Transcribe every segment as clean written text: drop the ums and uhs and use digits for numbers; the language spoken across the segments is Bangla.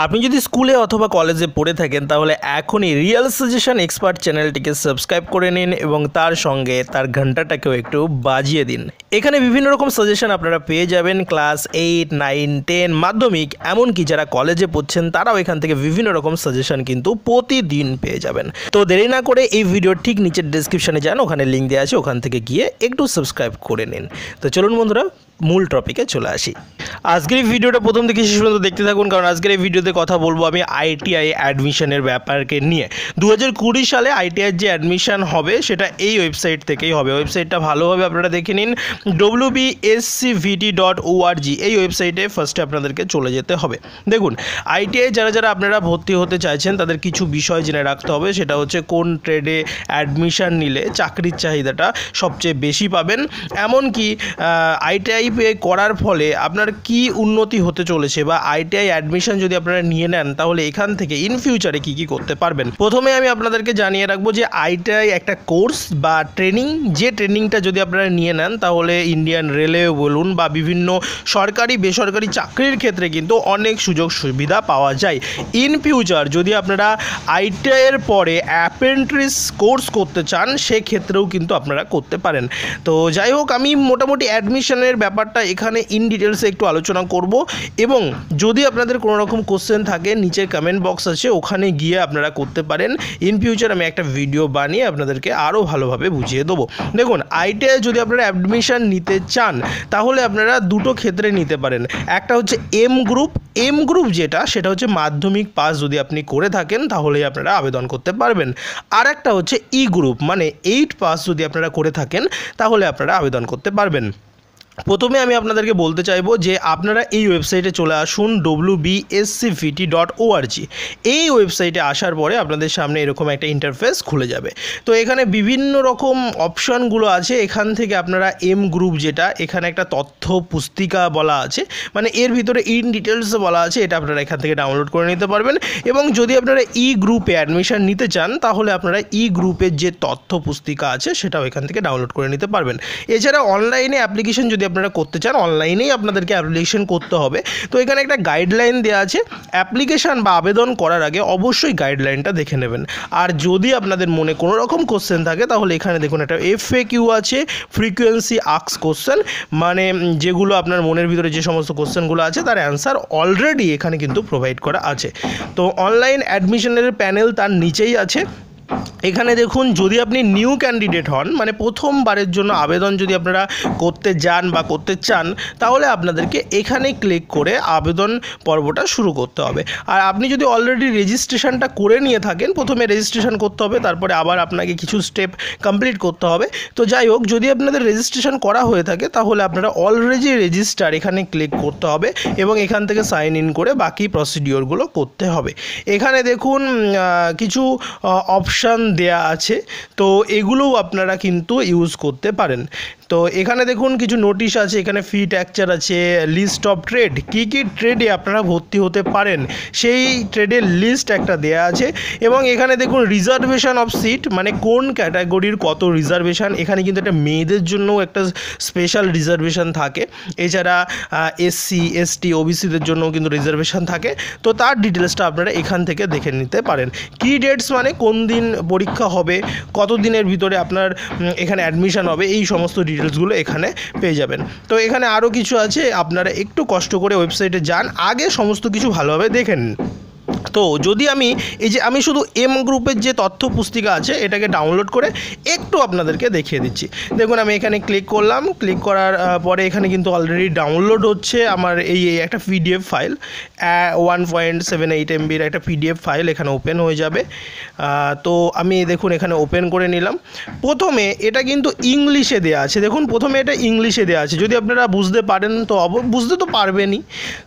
আপনি যদি স্কুলে অথবা কলেজে পড়ে থাকেন তাহলে এখনই রিয়েল সাজেশন এক্সপার্ট চ্যানেলটিকে সাবস্ক্রাইব করে নিন এবং তার সঙ্গে তার ঘন্টাটাকেও একটু বাজিয়ে দিন। এখানে বিভিন্ন রকম সাজেশন আপনারা পেয়ে যাবেন, ক্লাস 8, 9, 10 মাধ্যমিক, এমনকি যারা কলেজে পড়ছেন তারাও এখান থেকে বিভিন্ন রকম সাজেশন কিন্তু প্রতিদিন পেয়ে যাবেন। তো দেরি না করে এই ভিডিওর ঠিক নিচের ডেসক্রিপশনে যান, ওখানে লিঙ্ক দেওয়া আছে, ওখান থেকে গিয়ে একটু সাবস্ক্রাইব করে নিন। তো চলুন বন্ধুরা, মূল টপিকে চলে আসি। আজকের এই ভিডিওটা প্রথম থেকে শেষ পর্যন্ত দেখতে থাকুন, কারণ আজকের এই ভিডিওতে কথা বলবো আমি ITI অ্যাডমিশনের ব্যাপারকে নিয়ে। 2020 সালে ITI যে অ্যাডমিশন হবে সেটা এই ওয়েবসাইট থেকেই হবে। ওয়েবসাইটটা ভালোভাবে আপনারা দেখে নিন, wbscvt.org। এই ওয়েবসাইটে ফার্স্টে আপনাদেরকে চলে যেতে হবে। দেখুন, ITI যারা আপনারা ভর্তি হতে চাইছেন তাদের কিছু বিষয় জেনে রাখতে হবে। সেটা হচ্ছে কোন ট্রেডে অ্যাডমিশন নিলে চাকরির চাহিদাটা সবচেয়ে বেশি পাবেন, এমনকি ITI করার ফলে আপনার কি উন্নতি হতে চলেছে, বা ITI অ্যাডমিশন যদি আপনারা নিয়ে নেন তাহলে এখান থেকে ইন ফিউচারে কি করতে পারবেন। প্রথমে আমি আপনাদেরকে জানিয়ে রাখবো যে ITI একটা কোর্স বা ট্রেনিং, যে ট্রেনিংটা যদি আপনারা নিয়ে নেন তাহলে ইন্ডিয়ান রেলওয়ে বলুন বা বিভিন্ন সরকারি বেসরকারি চাকরির ক্ষেত্রে কিন্তু অনেক সুযোগ সুবিধা পাওয়া যায়। ইন ফিউচার যদি আপনারা ITI এর পরে অ্যাপ্রেন্টিস কোর্স করতে চান সেক্ষেত্রেও কিন্তু আপনারা করতে পারেন। তো যাই হোক, আমি মোটামুটি অ্যাডমিশনের ব্যাপারটা এখানে ইন ডিটেলসে একটু আলোচনা করব, এবং যদি আপনাদের কোনো রকম কোশ্চেন থাকে নিচের কমেন্ট বক্স আছে, ওখানে গিয়ে আপনারা করতে পারেন। ইন ফিউচার আমি একটা ভিডিও বানিয়ে আপনাদেরকে আরও ভালোভাবে বুঝিয়ে দেবো। দেখুন, ITI যদি আপনারা অ্যাডমিশন নিতে চান তাহলে আপনারা দুটো ক্ষেত্রে নিতে পারেন। একটা হচ্ছে এম গ্রুপ যেটা, সেটা হচ্ছে মাধ্যমিক পাস যদি আপনি করে থাকেন তাহলেই আপনারা আবেদন করতে পারবেন। আর একটা হচ্ছে ই গ্রুপ, মানে 8 পাস যদি আপনারা করে থাকেন তাহলে আপনারা আবেদন করতে পারবেন। প্রথমে আমি আপনাদেরকে বলতে চাইবো যে আপনারা এই ওয়েবসাইটে চলে আসুন, wbscvt.org। এই ওয়েবসাইটে আসার পরে আপনাদের সামনে এরকম একটা ইন্টারফেস খুলে যাবে। তো এখানে বিভিন্ন রকম অপশানগুলো আছে। এখান থেকে আপনারা এম গ্রুপ যেটা, এখানে একটা তথ্য পুস্তিকা বলা আছে, মানে এর ভিতরে ইন ডিটেলস বলা আছে, এটা আপনারা এখান থেকে ডাউনলোড করে নিতে পারবেন। এবং যদি আপনারা ই গ্রুপে অ্যাডমিশন নিতে চান তাহলে আপনারা ই গ্রুপের যে তথ্য পুস্তিকা আছে সেটাও এখান থেকে ডাউনলোড করে নিতে পারবেন। এছাড়া অনলাইনে অ্যাপ্লিকেশন যদি আপনারা করতে চান, অনলাইনেই আপনাদেরকে অ্যাপ্লিকেশন করতে হবে। তো এখানে একটা গাইডলাইন দেওয়া আছে, অ্যাপ্লিকেশন বা আবেদন করার আগে অবশ্যই গাইডলাইনটা দেখে নেবেন। আর যদি আপনাদের মনে কোনো রকম কোশ্চেন থাকে তাহলে এখানে দেখুন একটা FAQ আছে, ফ্রিকোয়েন্সি আস্ক কোশ্চেন, মানে যেগুলো আপনার মনের ভিতরে যে সমস্ত কোশ্চেনগুলো আছে তার অ্যান্সার অলরেডি এখানে কিন্তু প্রোভাইড করা আছে। তো অনলাইন অ্যাডমিশনের প্যানেল তার নিচেই আছে। এখানে দেখুন, যদি আপনি নিউ ক্যান্ডিডেট হন, মানে প্রথমবারের জন্য আবেদন যদি আপনারা করতে যান বা করতে চান, তাহলে আপনাদেরকে এখানে ক্লিক করে আবেদন পর্বটা শুরু করতে হবে। আর আপনি যদি অলরেডি রেজিস্ট্রেশনটা করে নিয়ে থাকেন, প্রথমে রেজিস্ট্রেশন করতে হবে, তারপরে আবার আপনাকে কিছু স্টেপ কমপ্লিট করতে হবে। তো যাই হোক, যদি আপনাদের রেজিস্ট্রেশন করা হয়ে থাকে তাহলে আপনারা অলরেডি রেজিস্টার এখানে ক্লিক করতে হবে এবং এখান থেকে সাইন ইন করে বাকি প্রসিডিওরগুলো করতে হবে। এখানে দেখুন কিছু অপশান দেয়া আছে, তো এগুলোও আপনারা কিন্তু ইউজ করতে পারেন। তো এখানে দেখুন কিছু নোটিশ আছে, এখানে ফি স্ট্রাকচার আছে, লিস্ট অফ ট্রেড, কী ট্রেডে আপনারা ভর্তি হতে পারেন সেই ট্রেডের লিস্ট একটা দেয়া আছে। এবং এখানে দেখুন রিজার্ভেশন অফ সিট, মানে কোন ক্যাটাগরির কত রিজার্ভেশন। এখানে কিন্তু একটা মেয়েদের জন্য একটা স্পেশাল রিজার্ভেশন থাকে, এছাড়া SC ST OBCদের জন্যও কিন্তু রিজার্ভেশন থাকে। তো তার ডিটেলসটা আপনারা এখান থেকে দেখে নিতে পারেন। কি ডেটস, মানে কোন দিন পরীক্ষা হবে, কত দিনের ভিতরে আপনার এখানে অ্যাডমিশন হবে, এই সমস্ত ডিটেলসগুলো এখানে পেয়ে যাবেন। তো এখানে আরও কিছু আছে, আপনারা একটু কষ্ট করে ওয়েবসাইটে যান, আগে সমস্ত কিছু ভালোভাবে দেখে নিন। তো যদি আমি শুধু এম গ্রুপের যে তথ্য পুস্তিকা আছে এটাকে ডাউনলোড করে একটু আপনাদেরকে দেখিয়ে দিচ্ছি। দেখুন, আমি এখানে ক্লিক করলাম, ক্লিক করার পরে এখানে কিন্তু অলরেডি ডাউনলোড হচ্ছে আমার এই একটা PDF ফাইল, 1.78 MBর একটা PDF ফাইল এখানে ওপেন হয়ে যাবে। তো আমি দেখুন এখানে ওপেন করে নিলাম। প্রথমে এটা কিন্তু ইংলিশে দেওয়া আছে, দেখুন প্রথমে এটা ইংলিশে দেওয়া আছে। যদি আপনারা বুঝতে পারেন তো বুঝতে তো পারবেনই,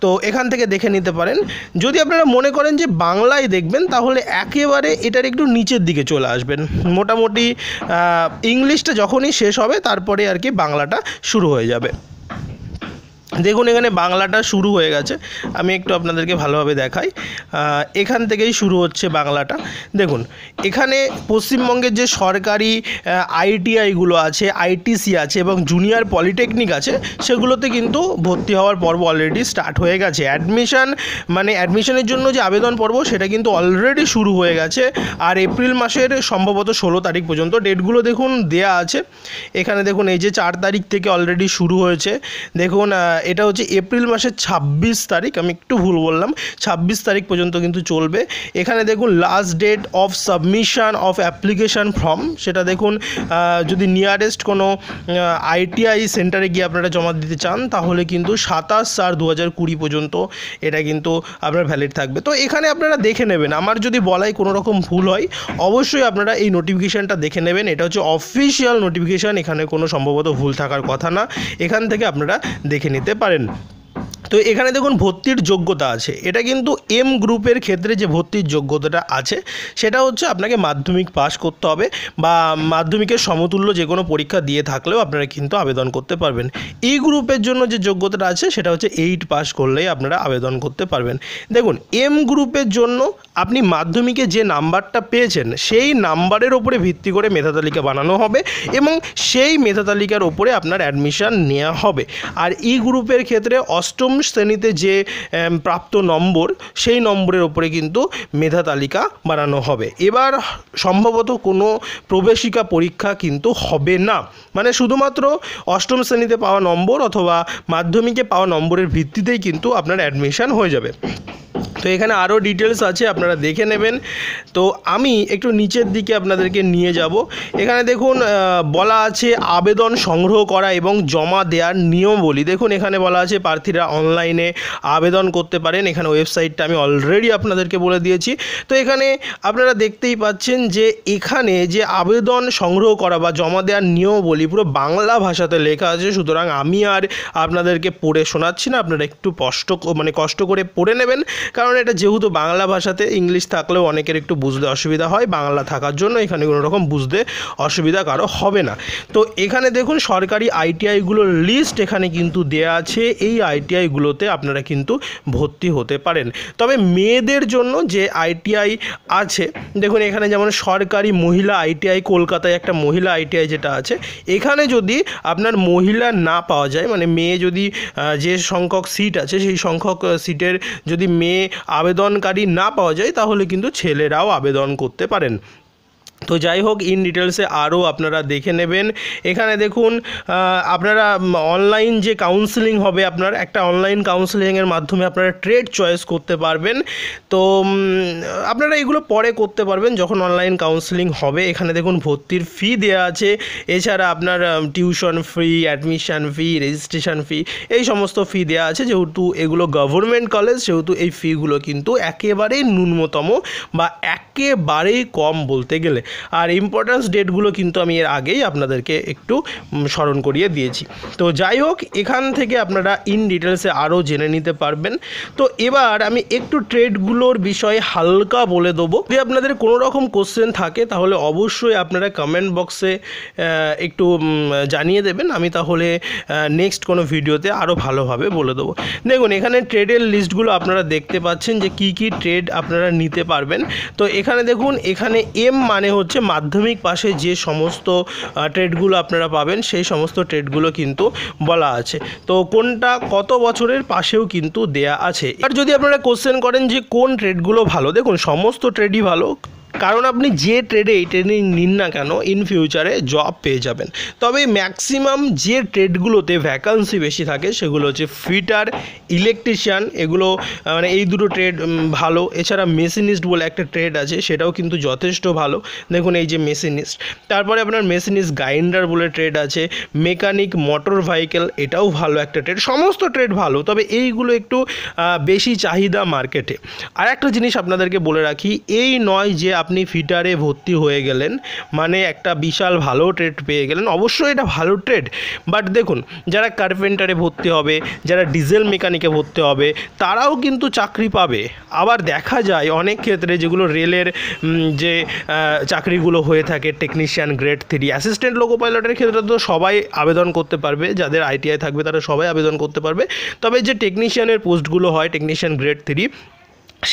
তো এখান থেকে দেখে নিতে পারেন। যদি আপনারা মনে করেন যে বাংলায় দেখবেন তাহলে একেবারে এটার একটু নিচের দিকে চলে আসবেন। মোটামুটি ইংলিশটা যখনই শেষ হবে তারপরে আর কি বাংলাটা শুরু হয়ে যাবে। দেখুন এখানে বাংলাটা শুরু হয়ে গেছে, আমি একটু আপনাদেরকে ভালোভাবে দেখাই। এখান থেকেই শুরু হচ্ছে বাংলাটা। দেখুন এখানে পশ্চিমবঙ্গের যে সরকারি আইটিআইগুলো আছে, আইটিসি আছে এবং জুনিয়র পলিটেকনিক আছে, সেগুলোতে কিন্তু ভর্তি হওয়ার পর্ব অলরেডি স্টার্ট হয়ে গেছে। অ্যাডমিশনের জন্য যে আবেদন পর্ব সেটা কিন্তু অলরেডি শুরু হয়ে গেছে। আর এপ্রিল মাসের সম্ভবত 16 তারিখ পর্যন্ত ডেটগুলো দেখুন দেয়া আছে। এখানে দেখুন এই যে 4 তারিখ থেকে অলরেডি শুরু হয়েছে। দেখুন এটা হচ্ছে এপ্রিল মাসের 26 তারিখ, আমি একটু ভুল বললাম, 26 তারিখ পর্যন্ত কিন্তু চলবে। এখানে দেখুন last date of submission of application form, সেটা দেখুন যদি নিয়ারেস্ট কোনো আইটিআই সেন্টারে গিয়ে আপনারা জমা দিতে চান তাহলে কিন্তু 27/4/2020 পর্যন্ত এটা কিন্তু আপনার ভ্যালিড থাকবে। তো এখানে আপনারা দেখে নেবেন, আমার যদি বলাই কোনো রকম ভুল হয় অবশ্যই আপনারা এই নোটিফিকেশানটা দেখে নেবেন। এটা হচ্ছে অফিসিয়াল নোটিফিকেশান, এখানে কোনো সম্ভবত ভুল থাকার কথা না, এখান থেকে আপনারা দেখে নিতে পারেন। তো এখানে দেখুন ভর্তির যোগ্যতা আছে, এটা কিন্তু এম গ্রুপের ক্ষেত্রে যে ভর্তির যোগ্যতাটা আছে সেটা হচ্ছে আপনাকে মাধ্যমিক পাস করতে হবে বা মাধ্যমিকের সমতুল্য যে কোনো পরীক্ষা দিয়ে থাকলেও আপনারা কিন্তু আবেদন করতে পারবেন। এই গ্রুপের জন্য যে যোগ্যতাটা আছে সেটা হচ্ছে 8 পাস করলেই আপনারা আবেদন করতে পারবেন। দেখুন এম গ্রুপের জন্য আপনি মাধ্যমিকে যে নাম্বারটা পেয়েছেন সেই নাম্বারের ওপরে ভিত্তি করে মেধা তালিকা বানানো হবে এবং সেই মেধা তালিকার ওপরে আপনার অ্যাডমিশান নেওয়া হবে। আর এই গ্রুপের ক্ষেত্রে অষ্টম শ্রেণীতে যে প্রাপ্ত নম্বর সেই নম্বরের ওপরে কিন্তু মেধা তালিকা বানানো হবে। এবার সম্ভবত কোনো প্রবেশিকা পরীক্ষা কিন্তু হবে না, মানে শুধুমাত্র অষ্টম শ্রেণীতে পাওয়া নম্বর অথবা মাধ্যমিকে পাওয়া নম্বরের ভিত্তিতেই কিন্তু আপনার অ্যাডমিশান হয়ে যাবে। তো এখানে আরও ডিটেলস আছে, আপনারা দেখে নেবেন। তো আমি একটু নিচের দিকে আপনাদেরকে নিয়ে যাব। এখানে দেখুন বলা আছে আবেদন সংগ্রহ করা এবং জমা দেওয়ার নিয়মাবলী। দেখুন এখানে বলা আছে প্রার্থীরা অনলাইনে আবেদন করতে পারেন, এখানে ওয়েবসাইটটা আমি অলরেডি আপনাদেরকে বলে দিয়েছি। তো এখানে আপনারা দেখতেই পাচ্ছেন যে এখানে যে আবেদন সংগ্রহ করা বা জমা দেওয়ার নিয়মাবলী পুরো বাংলা ভাষাতে লেখা আছে, সুতরাং আমি আর আপনাদেরকে পড়ে শোনাচ্ছি না, আপনারা একটু কষ্ট করে পড়ে নেবেন, কারণ এটা যেহেতু বাংলা ভাষাতে, ইংলিশ থাকলেও অনেকের একটু বুঝতে অসুবিধা হয়, বাংলা থাকার জন্য এখানে কোনো রকম বুঝতে অসুবিধা কারো হবে না। তো এখানে দেখুন সরকারি আইটিআইগুলোর লিস্ট এখানে কিন্তু দেয়া আছে, এই আইটিআইগুলোতে আপনারা কিন্তু ভর্তি হতে পারেন। তবে মেয়েদের জন্য যে আইটিআই আছে, দেখুন এখানে যেমন সরকারি মহিলা আইটিআই, কলকাতায় একটা মহিলা আইটিআই যেটা আছে, এখানে যদি আপনার মহিলা না পাওয়া যায়, মানে মেয়ে যদি যে সংখ্যক সিট আছে সেই সংখ্যক সিটের যদি মেয়ে আবেদনকারী না পাওয়া যায় তাহলে কিন্তু ছেলেরাও আবেদন করতে পারেন। তো যাই হোক ইন ডিটেলসে আরও আপনারা দেখে নেবেন। এখানে দেখুন আপনারা অনলাইন যে কাউন্সেলিং হবে, আপনার একটা অনলাইন কাউন্সেলিংয়ের মাধ্যমে আপনারা ট্রেড চয়েস করতে পারবেন। তো আপনারা এগুলো পরে করতে পারবেন যখন অনলাইন কাউন্সেলিং হবে। এখানে দেখুন ভর্তির ফি দেওয়া আছে, এছাড়া আপনার টিউশন ফি, অ্যাডমিশন ফি, রেজিস্ট্রেশন ফি, এই সমস্ত ফি দেওয়া আছে। যেহেতু এগুলো গভর্নমেন্ট কলেজ সেহেতু এই ফিগুলো কিন্তু একেবারেই ন্যূনতম বা একেবারেই কম বলতে গেলে। আর ইম্পর্ট্যান্স ডেটগুলো কিন্তু আমি এর আগেই আপনাদেরকে একটু স্মরণ করিয়ে দিয়েছি। তো যাই হোক এখান থেকে আপনারা ইন ডিটেলসে আরও জেনে নিতে পারবেন। তো এবার আমি একটু ট্রেডগুলোর বিষয়ে হালকা বলে দেবো। যদি আপনাদের কোনো রকম কোশ্চেন থাকে তাহলে অবশ্যই আপনারা কমেন্ট বক্সে একটু জানিয়ে দেবেন, আমি তাহলে নেক্সট কোনো ভিডিওতে আরও ভালোভাবে বলে দেবো। দেখুন এখানে ট্রেডের লিস্টগুলো আপনারা দেখতে পাচ্ছেন যে কী কী ট্রেড আপনারা নিতে পারবেন। তো এখানে দেখুন এখানে এম মানে হচ্ছে মাধ্যমিক পাশে যে সমস্ত ট্রেডগুলো আপনারা পাবেন সেই সমস্ত ট্রেডগুলো কিন্তু বলা আছে। তো কোনটা কত বছরের পাশেও কিন্তু দেয়া আছে। আর যদি আপনারা কোশ্চেন করেন যে কোন ট্রেডগুলো ভালো, দেখুন সমস্ত ট্রেডই ভালো, কারণ আপনি যে ট্রেডে এই ট্রেনিং নিন না কেন ইন ফিউচারে জব পেয়ে যাবেন। তবে ম্যাক্সিমাম যে ট্রেডগুলোতে ভ্যাকান্সি বেশি থাকে সেগুলো হচ্ছে ফিটার, ইলেকট্রিশিয়ান, এগুলো মানে এই দুটো ট্রেড ভালো। এছাড়া মেশিনিস্ট বলে একটা ট্রেড আছে, সেটাও কিন্তু যথেষ্ট ভালো। দেখুন এই যে মেশিনিস্ট, তারপরে আপনার মেশিনিস্ট গ্রাইন্ডার বলে ট্রেড আছে, মেকানিক মোটর ভেহিকেল, এটাও ভালো একটা ট্রেড। সমস্ত ট্রেড ভালো, তবে এইগুলো একটু বেশি চাহিদা মার্কেটে। আর একটা জিনিস আপনাদেরকে বলে রাখি, এই নয় যে আপনি ফিটারে ভর্তি হয়ে গেলেন মানে একটা বিশাল ভালো ট্রেড পেয়ে গেলেন। অবশ্যই এটা ভালো ট্রেড, বাট দেখুন যারা কার্পেন্টারে ভর্তি হবে, যারা ডিজেল মেকানিকে ভর্তি হবে, তারাও কিন্তু চাকরি পাবে। আবার দেখা যায় অনেক ক্ষেত্রে যেগুলো রেলের যে চাকরিগুলো হয়ে থাকে, টেকনিশিয়ান গ্রেড 3, অ্যাসিস্ট্যান্ট লোকো পাইলটের ক্ষেত্রে তো সবাই আবেদন করতে পারবে, যাদের ITI থাকবে তারা সবাই আবেদন করতে পারবে। তবে যে টেকনিশিয়ানের পোস্টগুলো হয়, টেকনিশিয়ান গ্রেড 3,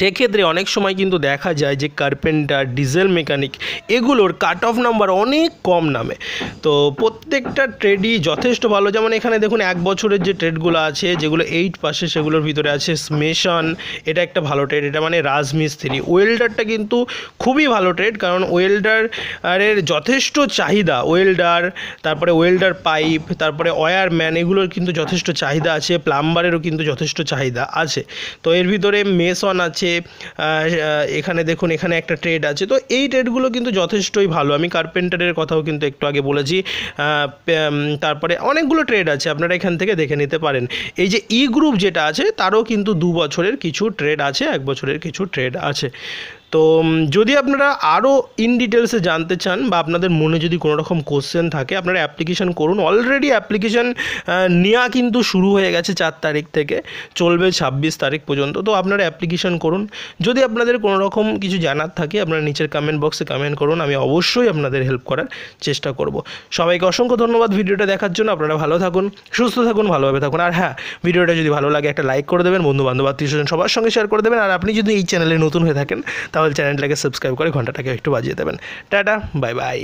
সেক্ষেত্রে অনেক সময় কিন্তু দেখা যায় যে কার্পেন্টার, ডিজেল মেকানিক এগুলোর কাট অফ নাম্বার অনেক কম নামে। তো প্রত্যেকটা ট্রেডই যথেষ্ট ভালো। যেমন এখানে দেখুন 1 বছরের যে ট্রেডগুলো আছে, যেগুলো 8 পাশে, সেগুলোর ভিতরে আছে মেশন, এটা একটা ভালো ট্রেড, এটা মানে রাজমিস্ত্রি। ওয়েল্ডারটা কিন্তু খুবই ভালো ট্রেড, কারণ ওয়েল্ডারের যথেষ্ট চাহিদা। ওয়েল্ডার, তারপরে ওয়েল্ডার পাইপ, তারপরে ওয়্যারম্যান, এগুলোর কিন্তু যথেষ্ট চাহিদা আছে। প্লাম্বারেরও কিন্তু যথেষ্ট চাহিদা আছে। তো এর ভিতরে মেশন আছে, এখানে দেখুন এখানে একটা ট্রেড আছে। তো এই ট্রেডগুলো কিন্তু যথেষ্টই ভালো। আমি কার্পেন্টারের কথাও কিন্তু একটু আগে বলেছি। তারপরে অনেকগুলো ট্রেড আছে, আপনারা এখান থেকে দেখে নিতে পারেন। এই যে গ্রুপ যেটা আছে তারও কিন্তু 2 বছরের কিছু ট্রেড আছে, 1 বছরের কিছু ট্রেড আছে। তো যদি আপনারা আরও ইন ডিটেলসে জানতে চান বা আপনাদের মনে যদি কোনো রকম কোশ্চেন থাকে, আপনারা অ্যাপ্লিকেশন করুন। অলরেডি অ্যাপ্লিকেশন নেওয়া কিন্তু শুরু হয়ে গেছে 4 তারিখ থেকে, চলবে 26 তারিখ পর্যন্ত। তো আপনারা অ্যাপ্লিকেশন করুন। যদি আপনাদের কোনো রকম কিছু জানার থাকে, আপনারা নিচের কমেন্ট বক্সে কমেন্ট করুন, আমি অবশ্যই আপনাদের হেল্প করার চেষ্টা করব। সবাইকে অসংখ্য ধন্যবাদ ভিডিওটা দেখার জন্য। আপনারা ভালো থাকুন, সুস্থ থাকুন, ভালোভাবে থাকুন। আর হ্যাঁ, ভিডিওটা যদি ভালো লাগে একটা লাইক করে দেবেন, বন্ধু বান্ধব আত্মীয়স্বজন সবার সঙ্গে শেয়ার করে দেবেন। আর আপনি যদি এই চ্যানেলে নতুন হয়ে থাকেন তাহলে চ্যানেলটাকে সাবস্ক্রাইব করে ঘন্টাটাকে একটু বাজিয়ে দেবেন। Tata, bye bye.